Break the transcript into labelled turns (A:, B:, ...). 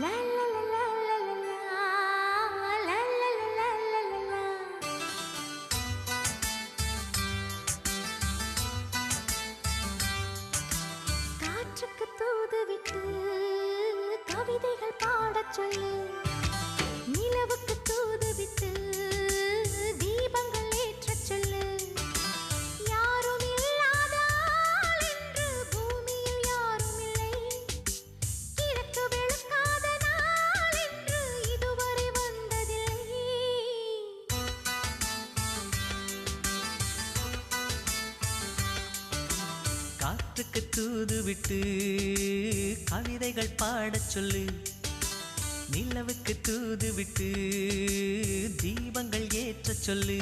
A: லா லா லா லா லா லா லா லா லா லா லா. காற்றுக்கு தூது விட்டு கவிதைகள் பாடச் சொல்லு. நிலவுக்கு தூது விட்டு தீபங்கள் ஏற்றச் சொல்லு. யாரும் இல்லாத ஆள் என்று பூமியில் யாரும் இல்லை. கிழக்கு வெளுக்காத நாள் என்று இதுவரை வந்ததில்லை.
B: காற்றுக்கு தூது விட்டு கவிதைகள் பாடச் சொல்லு. நிலவுக்கு தூது விட்டு தீபங்கள் ஏற்றச் சொல்லு.